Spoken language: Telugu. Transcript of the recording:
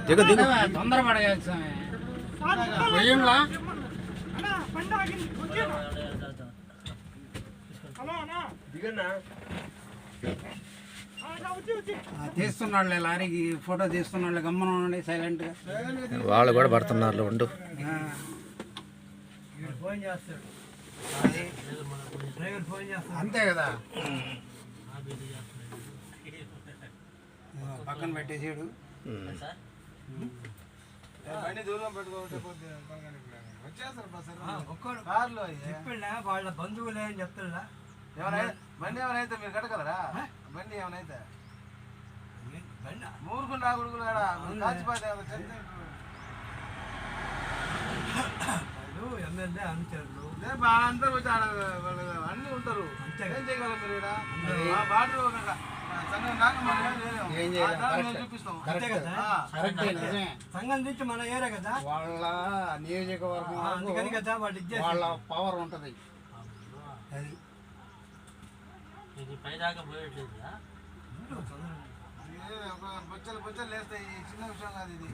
దిగు దిగు తొందరపడగాలి స్వామి. తీస్తున్నాళ్ళే లారీకి ఫోటో తీస్తున్నాళ్ళే గమ్మన ఉండండి సైలెంట్ గా. వాళ్ళు కూడా పడుతున్నారు ఉండు. ఫోన్ చేస్తాడు అంతే కదా, పక్కన పెట్టేసాడు. వాళ్ళ బంధువులే అని చెప్తాడా? బండి ఏమైనా మీరు కట్టగలరా? బండి ఏమైనా మూరుకుండా కొడుకులు ఎమ్మెల్యే అనుచరులు అందరూ వచ్చి అన్ని ఉంటారు. ఏం చేయగలం మీరు? సంఘం నుంచి మన ఏరే కదా, వాళ్ళ నియోజకవర్గం అందుకని కదా వాళ్ళ పవర్ ఉంటది. బొచ్చలు లేస్తాయి, చిన్న విషయం కాదు ఇది.